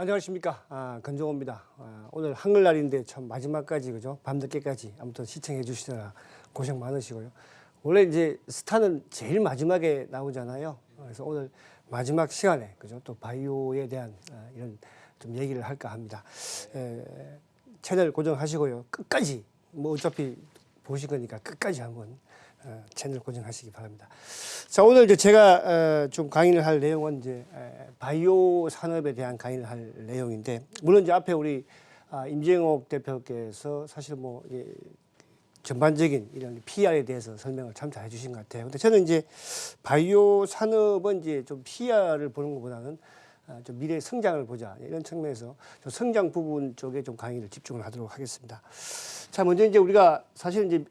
안녕하십니까. 건종호입니다. 오늘 한글날인데 참 마지막까지 그죠? 밤늦게까지 아무튼 시청해 주시느라 고생 많으시고요. 원래 이제 스타는 제일 마지막에 나오잖아요. 그래서 오늘 마지막 시간에 그죠? 또 바이오에 대한 이런 좀 얘기를 할까 합니다. 채널 고정하시고요. 끝까지 뭐 어차피 보실 거니까 끝까지 한번 채널 고정하시기 바랍니다. 자, 오늘 이제 제가 좀 강의를 할 내용은 이제 바이오 산업에 대한 강의를 할 내용인데, 물론 이제 앞에 우리 임재옥 대표께서 사실 뭐 전반적인 이런 PR에 대해서 설명을 참 잘 해주신 것 같아요. 근데 저는 이제 바이오 산업은 이제 좀 PR을 보는 것보다는 좀 미래 성장을 보자 이런 측면에서 좀 성장 부분 쪽에 좀 강의를 집중을 하도록 하겠습니다. 자, 먼저 이제 우리가 사실 이제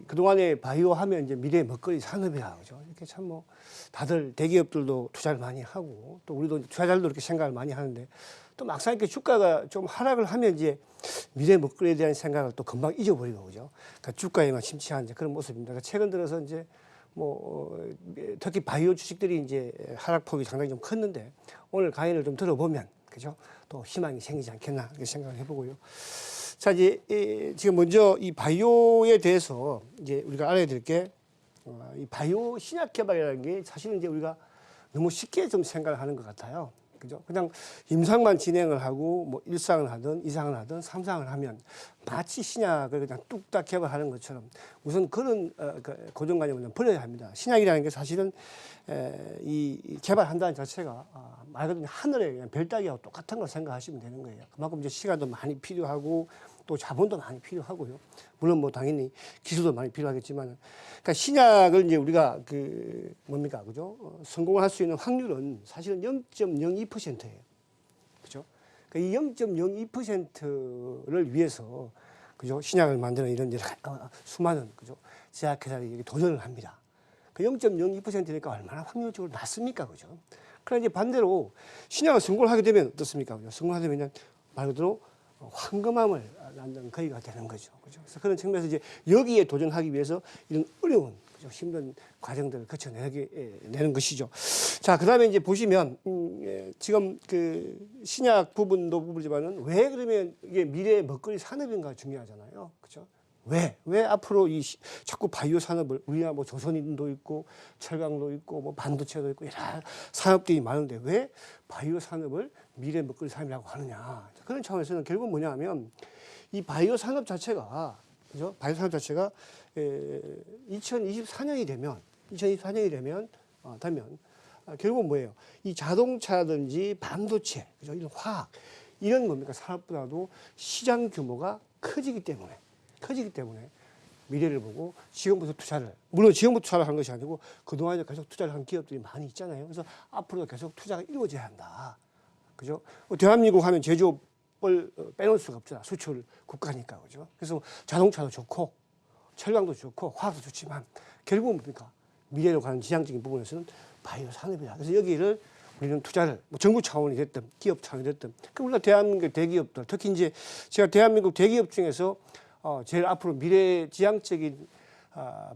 그동안에 바이오 하면 이제 미래 먹거리 산업이야, 그죠? 이렇게 참 뭐 다들 대기업들도 투자를 많이 하고 또 우리도 투자자들도 이렇게 생각을 많이 하는데, 또 막상 이렇게 주가가 좀 하락을 하면 이제 미래 먹거리에 대한 생각을 또 금방 잊어버리고, 그죠? 그러니까 주가에만 심취한 이제 그런 모습입니다. 그러니까 최근 들어서 이제 특히 바이오 주식들이 이제 하락폭이 상당히 좀 컸는데, 오늘 강의를 좀 들어보면 그죠? 또 희망이 생기지 않겠나 이렇게 생각을 해보고요. 자, 이제 지금 먼저 이 바이오에 대해서 이제 우리가 알아야 될 게, 이 바이오 신약 개발이라는 게 사실은 이제 우리가 너무 쉽게 좀 생각을 하는 것 같아요. 그죠? 그냥 임상만 진행을 하고 뭐 1상을 하든 2상을 하든 3상을 하면 마치 신약을 그냥 뚝딱 개발하는 것처럼 우선 그런 고정관념을 버려야 합니다. 신약이라는 게 사실은 이 개발한다는 자체가 말 그대로 하늘에 그냥 별 따기하고 똑같은 걸 생각하시면 되는 거예요. 그만큼 이제 시간도 많이 필요하고 또 자본도 많이 필요하고요. 물론 뭐 당연히 기술도 많이 필요하겠지만, 그러니까 신약을 이제 우리가 뭡니까, 그죠? 성공을 할 수 있는 확률은 사실은 0.02%예요. 그죠? 그러니까 이 0.02%를 위해서 그죠? 신약을 만드는 이런 수많은 그죠? 제약회사들이 도전을 합니다. 그 0.02%니까 얼마나 확률적으로 낮습니까, 그죠? 그러나 이제 반대로 신약을 성공을 하게 되면 어떻습니까, 그죠? 성공하게 되면 말 그대로 황금함을 낳는 거리가 되는 거죠. 그죠? 그래서 그런 측면에서 이제 여기에 도전하기 위해서 이런 어려운, 그죠? 힘든 과정들을 거쳐내는 것이죠. 자, 그 다음에 이제 보시면, 지금 신약 부분도 부분이지만은 왜 그러면 이게 미래 먹거리 산업인가 중요하잖아요. 그죠? 왜 앞으로 자꾸 바이오 산업을, 우리나라 뭐 조선인도 있고 철강도 있고 뭐 반도체도 있고 여러 산업들이 많은데 왜 바이오 산업을 미래 먹거리 산업이라고 하느냐. 그런 차원에서는 결국 뭐냐 하면 이 바이오 산업 자체가, 그죠? 바이오 산업 자체가 2024년이 되면 결국은 뭐예요? 이 자동차든지 반도체, 그죠? 이런 화학, 이런 뭡니까? 산업보다도 시장 규모가 커지기 때문에 미래를 보고 지금부터 투자를, 물론 지금부터 투자를 한 것이 아니고 그동안에 계속 투자를 한 기업들이 많이 있잖아요. 그래서 앞으로도 계속 투자가 이루어져야 한다. 그죠? 대한민국 하면 제조업을 빼놓을 수가 없잖아. 수출 국가니까. 그죠? 그래서 자동차도 좋고 철강도 좋고 화학도 좋지만 결국은 뭡니까? 미래로 가는 지향적인 부분에서는 바이오 산업이다. 그래서 여기를 우리는 투자를 뭐 정부 차원이 됐든 기업 차원이 됐든, 우리가 대한민국 대기업들, 특히 이제 제가 대한민국 대기업 중에서 제일 앞으로 미래지향적인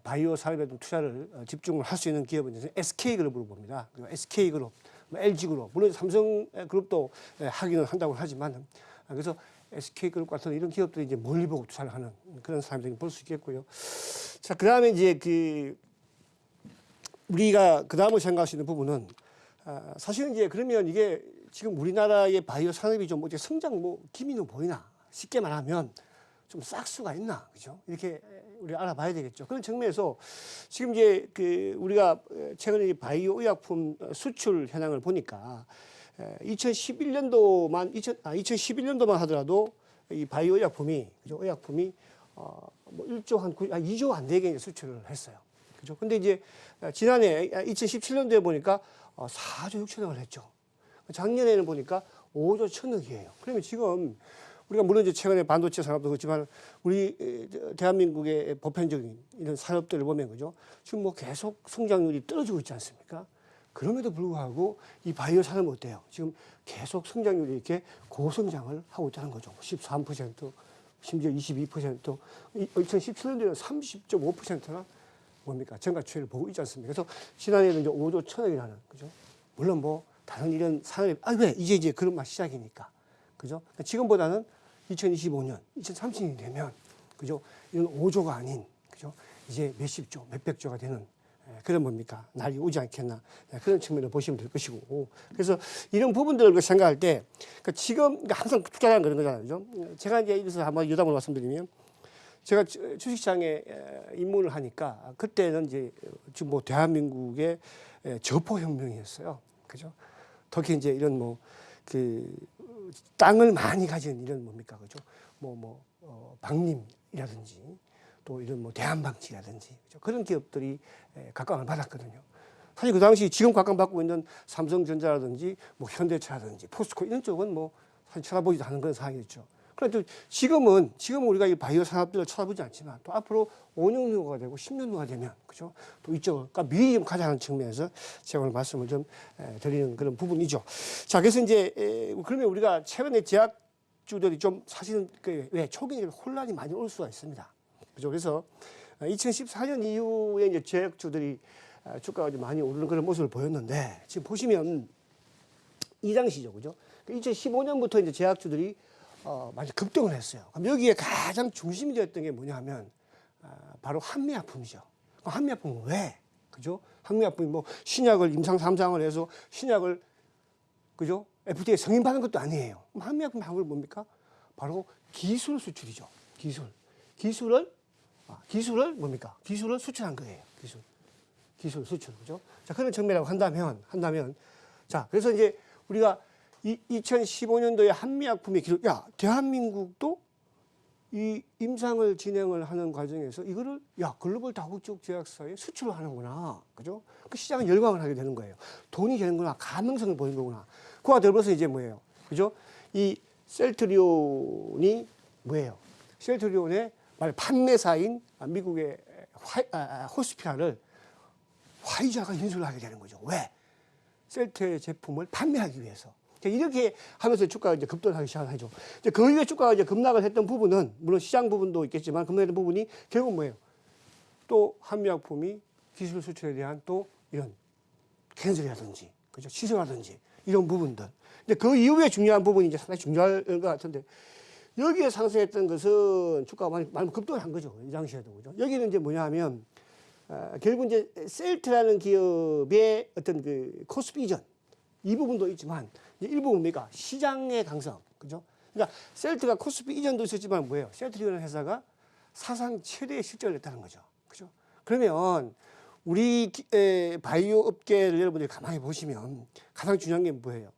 바이오 산업에 투자를 집중을 할 수 있는 기업은 이제 SK그룹으로 봅니다. SK그룹, LG그룹, 물론 삼성그룹도 하기는 한다고 하지만, 그래서 SK그룹 같은 이런 기업들이 이제 멀리 보고 투자를 하는 그런 사람들이 볼 수 있겠고요. 자, 그 다음에 이제 우리가 그 다음으로 생각할 수 있는 부분은, 사실은 이제 그러면 이게 지금 우리나라의 바이오 산업이 좀 어떻게 성장 기미는 보이나? 쉽게 말하면 좀 싹수가 있나, 그죠? 이렇게 우리가 알아봐야 되겠죠. 그런 측면에서 지금 이제 우리가 최근에 바이오 의약품 수출 현황을 보니까 2011년도만 하더라도 이 바이오 의약품이, 그죠? 의약품이 뭐 2조 안 되게 수출을 했어요. 그죠? 근데 이제 지난해 2017년도에 보니까 4조 6천억을 했죠. 작년에는 보니까 5조 1천억이에요. 그러면 지금 우리가 물론 이제 최근에 반도체 산업도 그렇지만 우리 대한민국의 보편적인 이런 산업들을 보면, 그죠? 지금 뭐 계속 성장률이 떨어지고 있지 않습니까? 그럼에도 불구하고 이 바이오 산업은 어때요? 지금 계속 성장률이 이렇게 고성장을 하고 있다는 거죠. 13%, 심지어 22%, 2017년도에는 30.5%나 뭡니까? 증가 추이를 보고 있지 않습니까? 그래서 지난해에는 이제 5조 1천억이라는, 그죠? 물론 뭐 다른 이런 산업이 왜 이제 그런 맛 시작이니까 그죠? 그러니까 지금보다는 2025년, 2030년이 되면 그죠? 이런 5조가 아닌 그죠? 이제 몇십 조, 몇백 조가 되는 그런 뭡니까? 날이 오지 않겠나 그런 측면을 보시면 될 것이고 그래서 이런 부분들을 생각할 때 그러니까 지금 그러니까 항상 투자라는 그런 거잖아요, 그죠? 제가 이제 이래서 한번 여담을 말씀드리면 제가 주식시장에 입문을 하니까 그때는 이제 지금 뭐 대한민국의 저포혁명이었어요, 그죠? 특히 이제 이런 뭐 그 땅을 많이 가진 이런 뭡니까, 그죠? 방림이라든지 또 이런 뭐 대한방치라든지 그죠? 그런 기업들이 각광을 받았거든요. 사실 그 당시 지금 각광받고 있는 삼성전자라든지 뭐 현대차라든지 포스코 이런 쪽은 뭐 사실 쳐다보지도 않은 그런 상황이었죠. 그런데 지금은 우리가 이 바이오 산업들을 쳐다보지 않지만 또 앞으로 5년 후가 되고 10년 후가 되면 그죠? 또 이쪽을 그러니까 미리 좀 가자는 측면에서 제가 오늘 말씀을 좀 드리는 그런 부분이죠. 자, 그래서 이제 그러면 우리가 최근에 제약주들이 좀 사실은 왜 초기에 혼란이 많이 올 수가 있습니다. 그죠? 그래서 2014년 이후에 이제 제약주들이 주가가 좀 많이 오르는 그런 모습을 보였는데 지금 보시면 이 당시죠, 그죠? 2015년부터 이제 제약주들이 많이 급등을 했어요. 그럼 여기에 가장 중심이 되었던 게 뭐냐 하면 바로 한미약품이죠. 한미약품은 왜? 그죠? 한미약품이 뭐 신약을 임상 3상을 해서 신약을 그죠? FDA 승인받는 것도 아니에요. 그럼 한미약품 하는 건 뭡니까? 바로 기술 수출이죠. 기술을 뭡니까? 기술을 수출한 거예요. 기술 수출. 그죠? 자, 그런 측면이라고 한다면 자, 그래서 이제 우리가 2015년도에 한미약품의 기술, 대한민국도 이 임상을 진행을 하는 과정에서 이거를 글로벌 다국적 제약사에 수출을 하는구나. 그죠? 그 시장은 열광을 하게 되는 거예요. 돈이 되는구나. 가능성을 보이는 거구나. 그와 더불어서 이제 뭐예요? 그죠? 이 셀트리온이 뭐예요? 셀트리온의 판매사인 미국의 호스피알을 화이자가 인수를 하게 되는 거죠. 왜? 셀트의 제품을 판매하기 위해서. 이렇게 하면서 주가가 이제 급등하기 시작하죠. 이제 그 이후에 주가가 이제 급락을 했던 부분은 물론 시장 부분도 있겠지만 급락했던 부분이 결국 뭐예요? 또 한미약품이 기술 수출에 대한 또 이런 캔슬이라든지 그죠? 취소라든지 이런 부분들. 근데 그 이후에 중요한 부분이 이제 상당히 중요할 것 같은데 여기에 상승했던 것은 주가가 많이 급등을 한 거죠. 이 당시에도 그죠? 여기는 이제 뭐냐 하면 결국 이제 셀트라는 기업의 어떤 그 코스피 이전 이 부분도 있지만 일부분 뭡니까? 시장의 강성. 그죠? 그러니까 셀트가 코스피 이전도 있었지만 뭐예요? 셀트라는 회사가 사상 최대의 실적을 냈다는 거죠. 그죠? 그러면 우리 바이오 업계를 여러분들이 가만히 보시면 가장 중요한 게 뭐예요?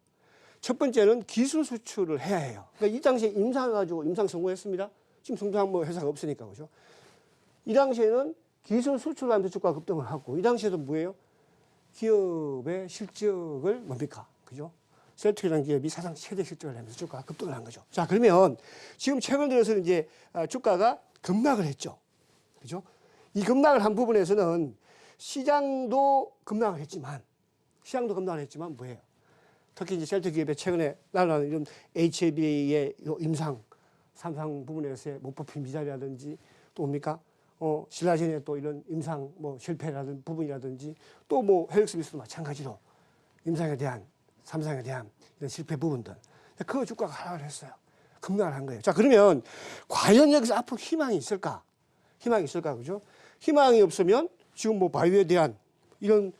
첫 번째는 기술 수출을 해야 해요. 그러니까 이 당시에 임상을 가지고 임상 성공했습니다. 지금 성공한 뭐 회사가 없으니까. 그죠? 이 당시에는 기술 수출을 하면서 주가가 급등을 하고 이 당시에도 뭐예요? 기업의 실적을 뭡니까? 그죠? 셀트리라는 기업이 사상 최대 실적을 내면서 주가가 급등을 한 거죠. 자, 그러면 지금 최근 들어서는 이제 주가가 급락을 했죠. 그죠? 이 급락을 한 부분에서는 시장도 급락을 했지만 뭐예요? 특히 이제 셀트 기업의 최근에 나타나는 이런 HAB의 임상 3상 부분에서의 못 뽑힌 미달이라든지 또 뭡니까? 신라젠의 또 이런 임상 뭐 실패라든 부분이라든지 또 뭐 헬릭스미스도 마찬가지로 임상에 대한 3상에 대한 이런 실패 부분들. 그 주가가 하락을 했어요. 급락을 한 거예요. 자, 그러면 과연 여기서 앞으로 희망이 있을까? 그죠? 희망이 없으면 지금 뭐 바이오에 대한 이런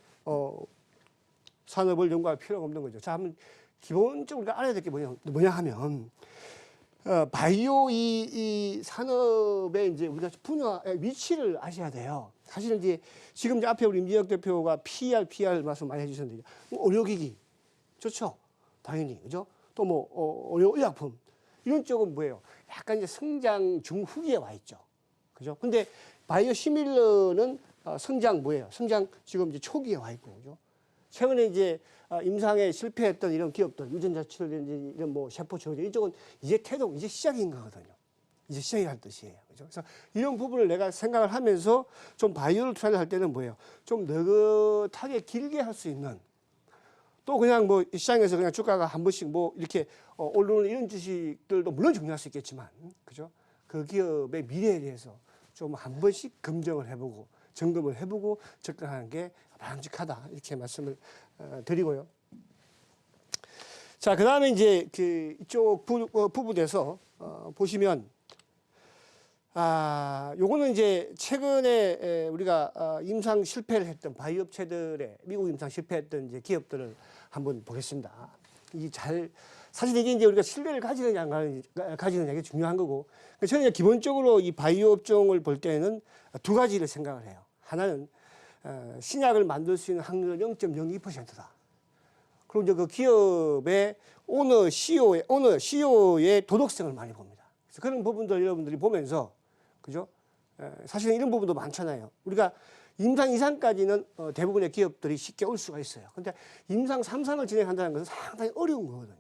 산업을 연구할 필요가 없는 거죠. 자, 한번 기본적으로 우리가 알아야 될 게 뭐냐 하면 바이오 이 산업의 이제 우리가 분야의 위치를 아셔야 돼요. 사실은 이제 지금 이제 앞에 우리 임진혁 대표가 PR 말씀 많이 해주셨는데 의료기기 좋죠, 당연히 그죠? 또 뭐 의료의약품 이런 쪽은 뭐예요? 약간 이제 성장 중후기에 와 있죠, 그죠? 근데 바이오 시밀러는 성장 뭐예요? 성장 지금 이제 초기에 와 있고 그죠? 최근에 이제 임상에 실패했던 이런 기업들, 유전자 치료든지 이런 뭐 세포 치료 이쪽은 이제 태동, 이제 시작인 거거든요. 이제 시작이라는 뜻이에요. 그죠? 그래서 이런 부분을 내가 생각을 하면서 좀 바이오를 투자를 할 때는 뭐예요? 좀 느긋하게 길게 할 수 있는 또 그냥 뭐 시장에서 그냥 주가가 한 번씩 뭐 이렇게 오르는 이런 주식들도 물론 중요할 수 있겠지만, 그죠? 그 기업의 미래에 대해서 좀 한 번씩 검증을 해보고 점검을 해보고 접근하는 게 바람직하다 이렇게 말씀을 드리고요. 자, 그 다음에 이제 그 이쪽 부분에서 보시면 요거는 이제 최근에 우리가 임상 실패를 했던 바이오 업체들의 미국 임상 실패했던 이제 기업들을 한번 보겠습니다. 사실 이게 이제 우리가 신뢰를 가지느냐가 중요한 거고, 저는 기본적으로 이 바이오 업종을 볼 때는 두 가지를 생각을 해요. 하나는 신약을 만들 수 있는 확률은 0.02%다. 그리고 이제 그 기업의 오너 CEO의 도덕성을 많이 봅니다. 그래서 그런 부분들 여러분들이 보면서, 그죠? 사실은 이런 부분도 많잖아요. 우리가 임상 2상까지는 대부분의 기업들이 쉽게 올 수가 있어요. 근데 임상 3상을 진행한다는 것은 상당히 어려운 거거든요.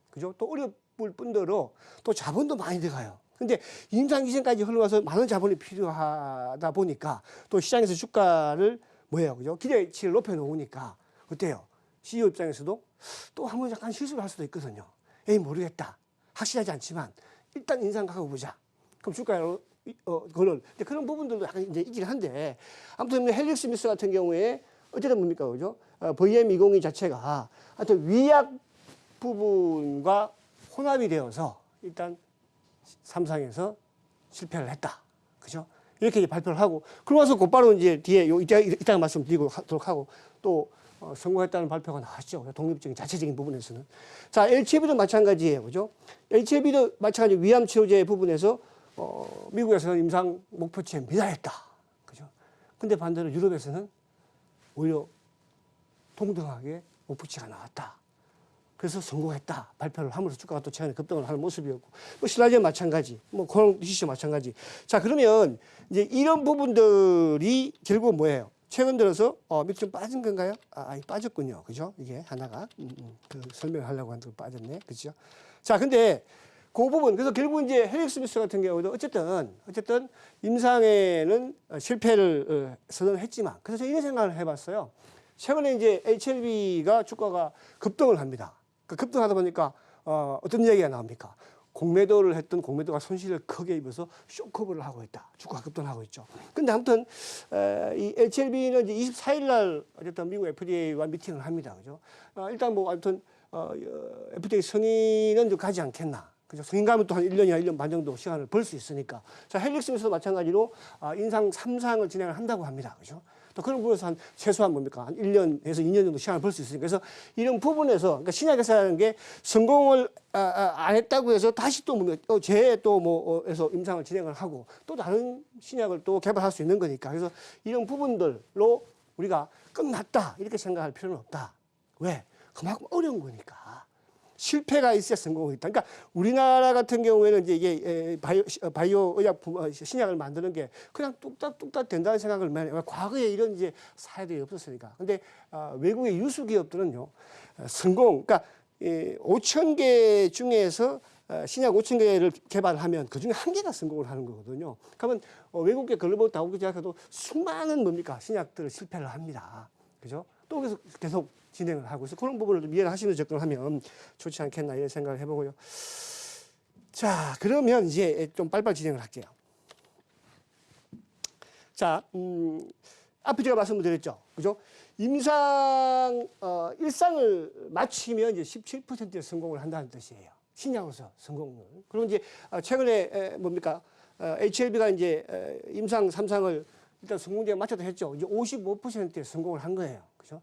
그죠? 또 어려울 뿐더러 또 자본도 많이 들어가요. 근데 임상 2상까지 흘러가서 많은 자본이 필요하다 보니까 또 시장에서 주가를 그죠? 기대치를 높여 놓으니까 어때요? CEO 입장에서도 또 한 번 약간 실수를 할 수도 있거든요. 에이, 모르겠다. 확실하지 않지만 일단 인상 가고 보자. 그럼 주가를 그런 부분들도 약간 이제 있긴 한데, 아무튼 헬릭 스미스 같은 경우에 어쨌든 뭡니까, 그죠? VM202 자체가 하여튼 위약 부분과 혼합이 되어서 일단 3상에서 실패를 했다. 그죠? 이렇게 이제 발표를 하고, 그러고 나서 곧바로 이제 뒤에 이따가 말씀드리도록 하고, 또 성공했다는 발표가 나왔죠. 독립적인 자체적인 부분에서는. 자, HIV도 마찬가지예요. 그죠? HIV도 마찬가지 위암 치료제 부분에서 미국에서는 임상 목표치에 미달했다. 그죠? 근데 반대로 유럽에서는 오히려 동등하게 목표치가 나왔다. 그래서 성공했다. 발표를 함으로써 주가가 또 최근에 급등을 하는 모습이었고, 신라젠 마찬가지, 코롱 디시쇼 마찬가지. 자, 그러면 이제 이런 부분들이 결국 뭐예요? 최근 들어서 밑으로 좀 빠진 건가요? 빠졌군요. 그죠? 이게 하나가 그 설명을 하려고 하는데 빠졌네. 그죠? 자, 근데 그 부분, 그래서 결국 이제 헬릭 스미스 같은 경우도 어쨌든 임상에는 실패를 선언했지만, 그래서 이런 생각을 해봤어요. 최근에 이제 HLB가 주가가 급등을 합니다. 그 급등하다 보니까 어떤 이야기가 나옵니까? 공매도를 했던 공매도가 손실을 크게 입어서 쇼커버를 하고 있다. 주가가 급등하고 있죠. 근데 아무튼 이 HLB는 이제 24일 날 어쨌든 미국 FDA와 미팅을 합니다. 그죠? 일단 아무튼 FDA 승인은 좀 가지 않겠나. 그죠? 승인 가면 또 한 1년이나 1년 반 정도 시간을 벌 수 있으니까. 자, 헬릭스에서도 마찬가지로 인상 3상을 진행을 한다고 합니다. 그죠? 또 그런 부분에서 최소한 뭡니까? 한 1년에서 2년 정도 시간을 벌 수 있으니까. 그래서 이런 부분에서, 그러니까 신약회사라는 게 성공을 안 했다고 해서 다시 또 해서 임상을 진행을 하고 또 다른 신약을 또 개발할 수 있는 거니까. 그래서 이런 부분들로 우리가 끝났다. 이렇게 생각할 필요는 없다. 왜? 그만큼 어려운 거니까. 실패가 있어야 성공이 있다. 그러니까 우리나라 같은 경우에는 이제 이게 바이오 의약품 신약을 만드는 게 그냥 뚝딱 된다는 생각을 많이 해요. 과거에 이런 이제 사례들이 없었으니까. 근데 외국의 유수 기업들은요, 그러니까 5,000개 중에서 신약 5,000개를 개발하면 그 중에 1개가 성공을 하는 거거든요. 그러면 외국의 글로벌 다국제 제약사도 수많은 신약들을 실패를 합니다. 그죠? 또 계속 진행을 하고 있어서 그런 부분을 좀 이해를 하시면서 접근을 하면 좋지 않겠나 이런 생각을 해보고요. 자, 그러면 이제 좀 빨리빨리 진행을 할게요. 자, 앞에 제가 말씀드렸죠. 그죠? 임상 1상을 마치면 이제 17%의 성공을 한다는 뜻이에요. 신약으로서 성공률. 그리고 이제 최근에 HLB가 이제 임상 3상을 일단 성공제가 맞춰도 했죠. 이제 55%의 성공을 한 거예요. 그죠?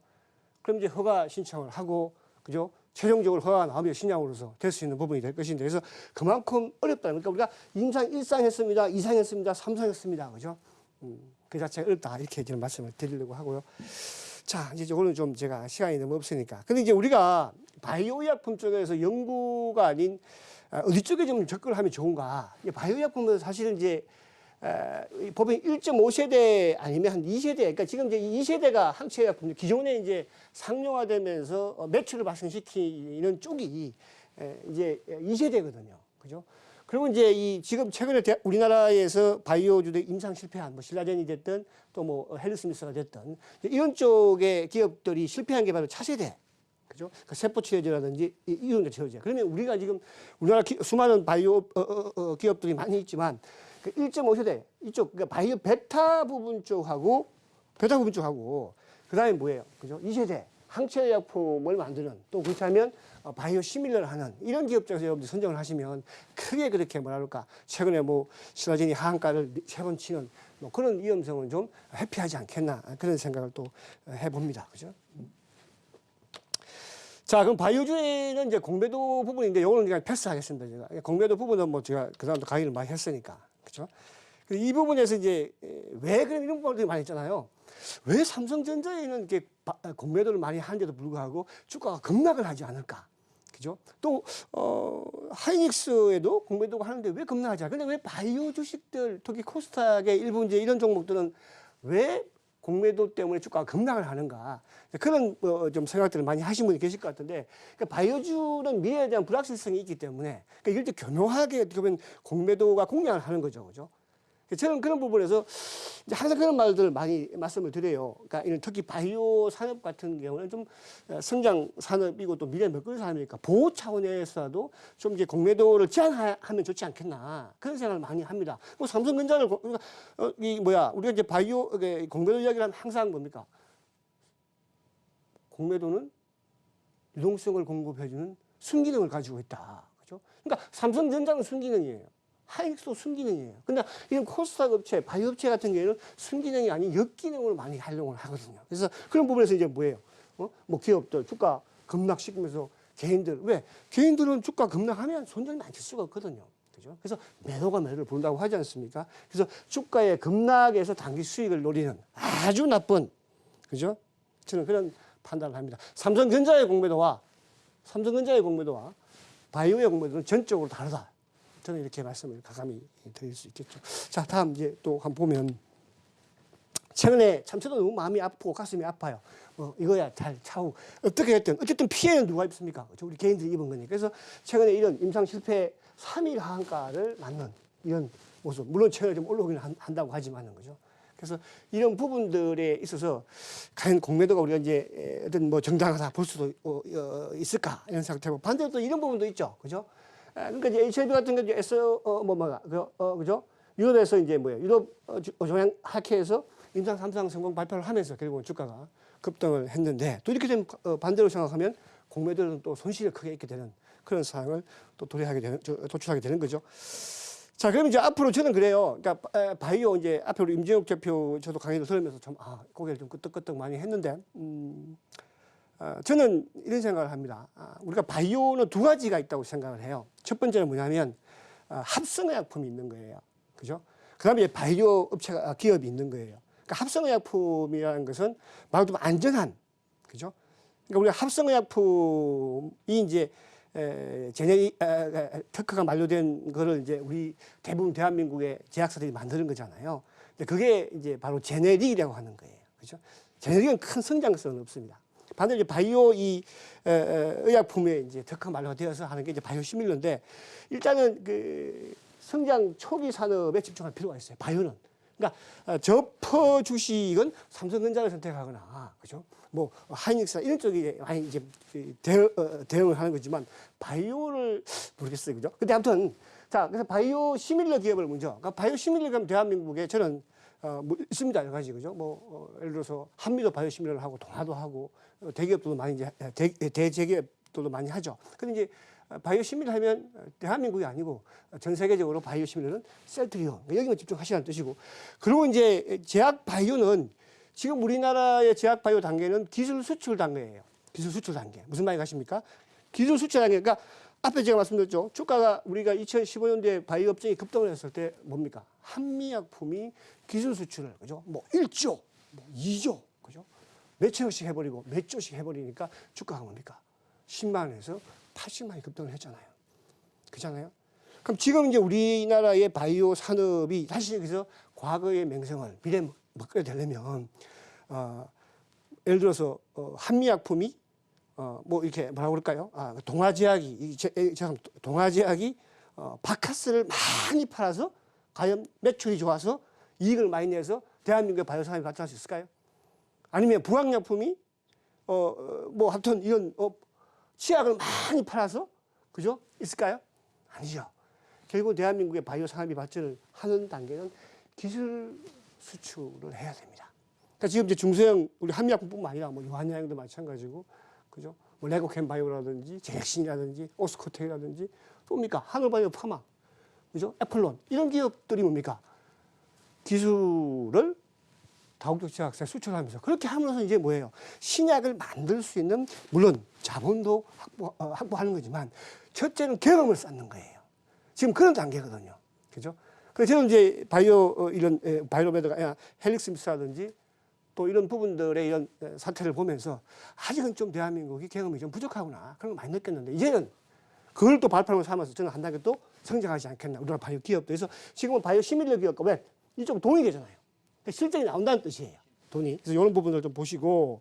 그럼 이제 허가 신청을 하고, 그죠? 최종적으로 허가가 나오면 신약으로서 될 수 있는 부분이 될 것인데, 그래서 그만큼 어렵다. 그러니까 우리가 임상 1상 했습니다, 2상 했습니다, 3상 했습니다. 그죠? 그 자체가 어렵다. 이렇게 저는 말씀을 드리려고 하고요. 자, 이제 이거는 좀 제가 시간이 너무 없으니까. 근데 이제 우리가 바이오 의약품 쪽에서 연구가 아닌 어디 쪽에 좀 접근을 하면 좋은가. 바이오 의약품은 사실은 이제 보면 1.5세대 아니면 한 2세대, 그러니까 지금 이제 2세대가 항체의약품, 기존에 이제 상용화되면서 매출을 발생시키는 쪽이 이제 2세대거든요. 그죠? 그리고 이제 지금 최근에 우리나라에서 바이오주의 임상 실패한 신라젠이 됐든 또 헬리스미스가 됐든 이런 쪽의 기업들이 실패한 게 바로 차세대. 그죠? 세포 치료제라든지 이온제 치료제. 그러면 우리가 지금 우리나라 수많은 바이오 기업들이 많이 있지만 1.5세대 이쪽 그러니까 바이오 베타 부분 쪽하고 그다음에 뭐예요? 그죠? 2세대. 항체의약품을 만드는 또 그렇다면 바이오 시밀러를 하는 이런 기업들에서 여러분들 선정을 하시면 크게 그렇게 뭐라 그럴까 최근에 뭐 신라젠이 하한가를 3번 치는 뭐 그런 위험성은 좀 회피하지 않겠나 그런 생각을 또 해봅니다. 그죠? 자, 그럼 바이오주에는 이제 공매도 부분인데 요거는 그냥 패스하겠습니다. 제가 공매도 부분은 뭐 제가 그 다음도 강의를 많이 했으니까 그죠? 이 부분에서 이제 왜 그런 이런 부분들이 많이 있잖아요. 왜 삼성전자에는 이렇게 공매도를 많이 하는데도 불구하고 주가가 급락을 하지 않을까? 그죠? 또 하이닉스에도 공매도가 하는데 왜 급락하지 않을까? 근데 왜 바이오 주식들, 특히 코스닥의 일부 이제 이런 종목들은 왜 공매도 때문에 주가가 급락을 하는가? 그런 좀 생각들을 많이 하신 분이 계실 것 같은데, 그러니까 바이오주는 미래에 대한 불확실성이 있기 때문에 그러니까 이럴 때 교묘하게 어떻게 보면 공매도가 공략을 하는 거죠, 그죠? 저는 그런 부분에서 이제 항상 그런 말들을 많이 말씀을 드려요. 그러니까 이런 특히 바이오 산업 같은 경우는 좀 성장 산업이고 또 미래 먹거리 산업이니까 보호 차원에서도 좀 이제 공매도를 제한하면 좋지 않겠나 그런 생각을 많이 합니다. 뭐 삼성전자를 이 뭐야 우리가 이제 바이오 공매도 이야기를 하면 항상 뭡니까? 공매도는 유동성을 공급해주는 순기능을 가지고 있다. 그죠? 그러니까 삼성전자는 순기능이에요. 하이닉스도 순기능이에요. 근데 이런 코스닥 업체, 바이오 업체 같은 경우에는 순기능이 아닌 역기능으로 많이 활용을 하거든요. 그래서 그런 부분에서 이제 뭐예요? 뭐 기업들 주가 급락시키면서 개인들, 왜? 개인들은 주가 급락하면 손절이 많을 수가 없거든요. 그죠? 그래서 매도가 매도를 본다고 하지 않습니까? 그래서 주가의 급락에서 단기 수익을 노리는 아주 나쁜, 그죠? 저는 그런 판단을 합니다. 삼성전자의 공매도와 바이오의 공매도는 전적으로 다르다. 저는 이렇게 말씀을 가감히 드릴 수 있겠죠. 자, 다음 이제 또 한번 보면 최근에 참 저도 너무 마음이 아프고 가슴이 아파요. 이거야 잘 차후 어떻게 했든 어쨌든 피해는 누가 입습니까? 그렇죠? 우리 개인들이 입은 거니까. 그래서 최근에 이런 임상 실패 3일 하한가를 맞는 이런 모습. 물론 최근에 좀 올라오긴 한다고 하지만은 거죠. 그래서 이런 부분들에 있어서 과연 공매도가 우리가 이제 어떤 뭐 정당하다 볼 수도 있을까 이런 생각도 해보고 반대로 또 이런 부분도 있죠. 그죠? 그러니까 이제 HIV 같은 게 이제 그죠? 유럽에서 이제 뭐예요? 유럽 조양 학회에서 임상 3상 성공 발표를 하면서 결국은 주가가 급등을 했는데 또 이렇게 되면 반대로 생각하면 공매도는 또 손실이 크게 있게 되는 그런 상황을 또 도출하게 되는 거죠. 자, 그럼 이제 앞으로 저는 그래요. 그러니까 바이오 이제 앞에 우리 임진욱 대표 저도 강의를 들으면서 좀 고개를 좀 끄덕끄덕 많이 했는데 저는 이런 생각을 합니다. 우리가 바이오는 두 가지가 있다고 생각을 해요. 첫 번째는 뭐냐면 합성의약품이 있는 거예요. 그죠? 그 다음에 바이오 업체가 기업이 있는 거예요. 그러니까 합성의약품이라는 것은 말 그대로 안전한, 그죠? 그러니까 우리가 합성의약품이 이제 제네릭 특허가 만료된 거를 이제 우리 대부분 대한민국의 제약사들이 만드는 거잖아요. 근데 그게 이제 바로 제네릭이라고 하는 거예요. 그죠? 제네릭은 큰 성장성은 없습니다. 반대로 이제 바이오 의약품에 이제 특허 만료가 되어서 하는 게 이제 바이오 시밀러인데 일단은 그 성장 초기 산업에 집중할 필요가 있어요. 바이오는. 그러니까 저퍼 주식은 삼성전자를 선택하거나, 그죠? 뭐 하이닉스 이런 쪽이 많이 이제 대응을 하는 거지만 바이오를 모르겠어요, 그죠? 근데 아무튼 자 그래서 바이오 시밀러 기업을 먼저, 그러니까 바이오 시밀러 기업 대한민국에 저는 뭐 있습니다 여러 가지 그죠? 예를 들어서 한미도 바이오 시밀러를 하고 동아도 하고 대기업들도 많이 이제 대제기업들도 많이 하죠. 근데 이제 바이오 시밀러 하면 대한민국이 아니고 전 세계적으로 바이오 시밀러는 셀트리온 여기만 집중하시라는 뜻이고, 그리고 이제 제약 바이오는 지금 우리나라의 제약 바이오 단계는 기술 수출 단계예요. 기술 수출 단계. 무슨 말이 가십니까? 기술 수출 단계. 그러니까 앞에 제가 말씀드렸죠. 주가가 우리가 2015년도에 바이오 업종이 급등을 했을 때 뭡니까? 한미약품이 기술 수출을, 그죠? 뭐 1조, 뭐 2조, 그죠? 몇 천억씩 해버리고 몇 조씩 해버리니까 주가가 뭡니까? 10만 원에서 80만 원이 급등을 했잖아요. 그렇잖아요? 그럼 지금 이제 우리나라의 바이오 산업이 다시 여기서 과거의 맹성을 미래 먹게 되려면, 예를 들어서, 한미약품이, 뭐 이렇게 뭐라고 그럴까요? 동아제약이, 동아제약이, 바카스를 많이 팔아서 과연 매출이 좋아서 이익을 많이 내서 대한민국의 바이오 산업이 발전할 수 있을까요? 아니면 부항약품이, 뭐 하여튼 이런, 치약을 많이 팔아서, 그죠? 있을까요? 아니죠. 결국 대한민국의 바이오 산업이 발전을 하는 단계는 기술 수출을 해야 됩니다. 그러니까 지금 이제 중소형 우리 한미약품뿐만 아니라 뭐 유한양도 마찬가지고, 그죠? 뭐 레고캠바이오라든지 제렉신이라든지 오스코텍이라든지 또 뭡니까? 하늘바이오 파마, 그죠? 애플론 이런 기업들이 뭡니까? 기술을 다국적 제약사에 수출하면서 그렇게 하면서 이제 뭐예요? 신약을 만들 수 있는 물론 자본도 확보하는 거지만 첫째는 경험을 쌓는 거예요. 지금 그런 단계거든요. 그죠? 그래서 저는 이제 이런 바이오메드가 헬릭스미스라든지 또 이런 부분들의 이런 사태를 보면서 아직은 좀 대한민국이 경험이 좀 부족하구나. 그런 거 많이 느꼈는데 이제는 그걸 또 발판으로 삼아서 저는 한 단계 또 성장하지 않겠나. 우리나라 바이오 기업도. 그래서 지금은 바이오 시밀러 기업과 왜 이쪽 돈이 되잖아요. 실적이 나온다는 뜻이에요. 돈이. 그래서 이런 부분을 좀 보시고.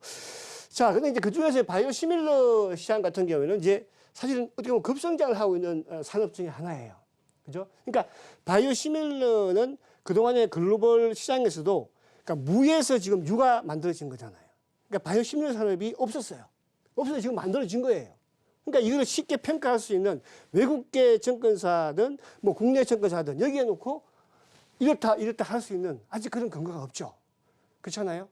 자, 근데 이제 그 중에서 바이오 시밀러 시장 같은 경우에는 이제 사실은 어떻게 보면 급성장을 하고 있는 산업 중에 하나예요. 그죠? 그러니까 바이오 시밀러는 그동안의 글로벌 시장에서도 그러니까 무에서 지금 유가 만들어진 거잖아요. 그러니까 바이오 시밀러 산업이 없었어요. 없어서 지금 만들어진 거예요. 그러니까 이걸 쉽게 평가할 수 있는 외국계 증권사든 뭐 국내 증권사든 여기에 놓고 이렇다 할 수 있는 아직 그런 근거가 없죠. 그렇잖아요.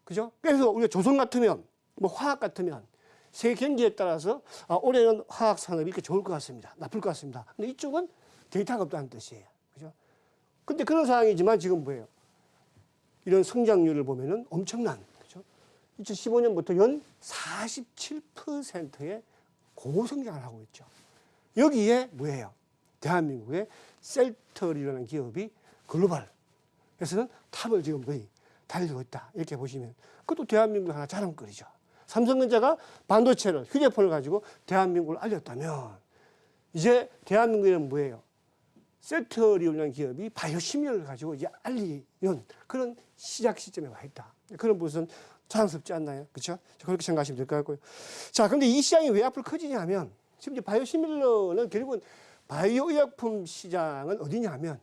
그죠? 그래서 우리가 조선 같으면 뭐 화학 같으면 세계 경기에 따라서 올해는 화학 산업이 이렇게 좋을 것 같습니다. 나쁠 것 같습니다. 근데 이쪽은 데이터가 없다는 뜻이에요. 그죠? 근데 그런 상황이지만 지금 뭐예요? 이런 성장률을 보면은 엄청난, 그죠? 2015년부터 연 47%의 고성장을 하고 있죠. 여기에 뭐예요? 대한민국의 셀터리라는 기업이 글로벌에서는 탑을 지금 거의 달리고 있다. 이렇게 보시면 그것도 대한민국 하나 자랑거리죠. 삼성전자가 반도체를, 휴대폰을 가지고 대한민국을 알렸다면 이제 대한민국에는 뭐예요? 셀터리온이라는 기업이 바이오 시밀러를 가지고 이제 알리는 그런 시작 시점에 와 있다. 그런 것은 자랑스럽지 않나요? 그렇죠? 그렇게 생각하시면 될 것 같고요. 자, 그런데 이 시장이 왜 앞으로 커지냐 하면 지금 이제 바이오 시밀러는 결국은 바이오 의약품 시장은 어디냐 하면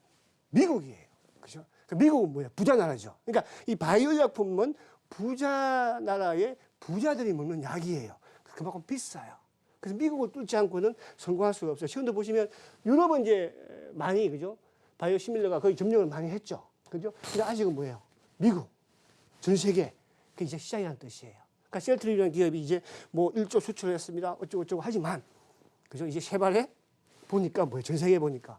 미국이에요. 그죠? 그러니까 미국은 뭐야? 부자 나라죠. 그러니까 이 바이오 의약품은 부자 나라의 부자들이 먹는 약이에요. 그만큼 비싸요. 그래서 미국을 뚫지 않고는 성공할 수가 없어요. 지금도 보시면 유럽은 이제 많이, 그죠? 바이오 시밀러가 거의 점령을 많이 했죠. 그죠? 근데 아직은 뭐예요? 미국, 전 세계, 그게 이제 시장이라는 뜻이에요. 그러니까 셀트리라는 기업이 이제 뭐 1조 수출을 했습니다. 어쩌고 하지만, 그죠? 이제 세발에 보니까 뭐예요? 전 세계에 보니까.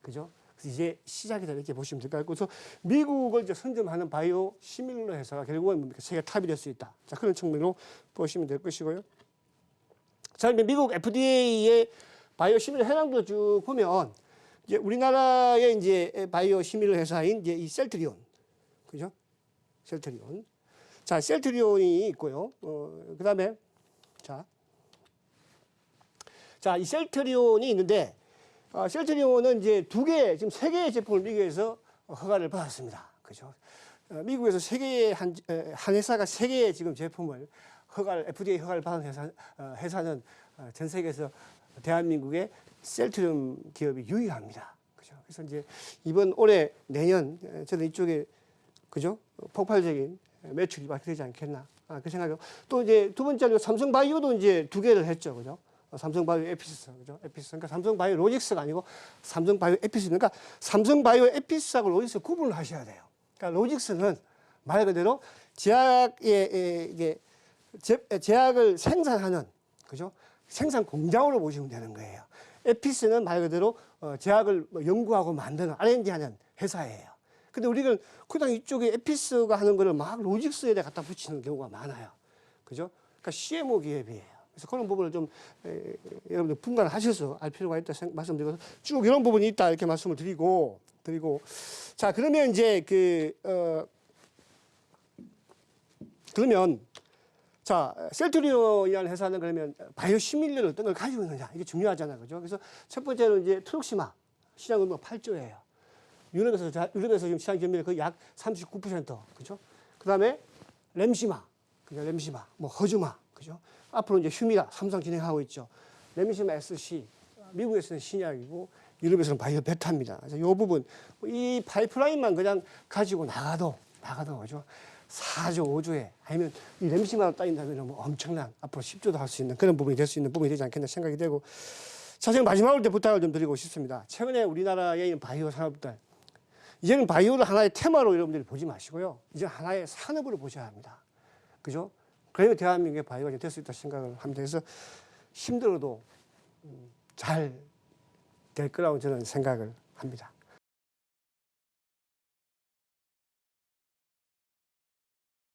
그죠? 그래서 이제 시작이다 이렇게 보시면 될 것 같고. 그래서 미국을 이제 선점하는 바이오 시밀러 회사가 결국은 뭡니까? 세계 탑이 될 수 있다. 자, 그런 측면으로 보시면 될 것이고요. 자, 미국 FDA의 바이오 시밀러 현황도 쭉 보면 이제 우리나라의 이제 바이오 시밀러 회사인 이제 이 셀트리온, 그죠? 셀트리온. 자, 셀트리온이 있고요. 그다음에 자, 이 셀트리온이 있는데 셀트리온은 이제 지금 세 개의 제품을 미국에서 허가를 받았습니다. 그죠? 미국에서 세 개의 한 회사가 세 개의 지금 제품을 FDA 허가를 받은 회사는 전 세계에서 대한민국의 셀트리온 기업이 유일합니다. 그죠? 그래서 이제 이번 올해 내년 저는 이쪽에 그죠? 폭발적인 매출이 발생되지 않겠나 그 생각이요. 또 이제 두 번째로 삼성바이오도 이제 2개를 했죠, 그죠? 삼성바이오 에피스, 그죠? 에피스. 그러니까 삼성바이오 로직스가 아니고 삼성바이오 에피스. 그러니까 삼성바이오 에피스하고 로직스 구분을 하셔야 돼요. 그러니까 로직스는 말 그대로 제약을 생산하는, 그죠? 생산 공장으로 보시면 되는 거예요. 에피스는 말 그대로 제약을 연구하고 만드는 R&D하는 회사예요. 근데 우리는 그냥 이쪽에 에피스가 하는 거를 막 로직스에 갖다 붙이는 경우가 많아요. 그죠? 그러니까 CMO 기업이에요. 그래서 그런 부분을 좀 여러분들 분간하셔서 알 필요가 있다 말씀드리고 쭉 이런 부분이 있다 이렇게 말씀을 드리고 자, 그러면 이제 그러면 자, 셀트리온이라는 회사는 그러면 바이오 시밀러를 어떤 걸 가지고 있느냐 이게 중요하잖아요. 그죠? 그래서 첫 번째는 이제 트룩시마 시장은 뭐 8조예요. 유럽에서 지금 시장 점유율 거의 약 39%. 그죠? 그 다음에 램시마, 뭐 허즈마, 그죠? 앞으로 이제 휴미라, 삼성 진행하고 있죠. 램시마 SC, 미국에서는 신약이고 유럽에서는 바이오 베타입니다. 그래서 이 부분, 이 파이프라인만 그냥 가지고 나가도 그죠? 4조, 5조에 아니면 이 램시마로 따진다면 뭐 엄청난 앞으로 10조도 할 수 있는 그런 부분이 될 수 있는 부분이 되지 않겠나 생각이 되고. 자, 제가 마지막으로 부탁을 좀 드리고 싶습니다. 최근에 우리나라의 바이오 산업들 이제는 바이오를 하나의 테마로 여러분들이 보지 마시고요. 이제 하나의 산업으로 보셔야 합니다. 그죠? 그러면 대한민국의 바이오가 될 수 있다 생각을 합니다. 그래서 힘들어도 잘 될 거라고 저는 생각을 합니다.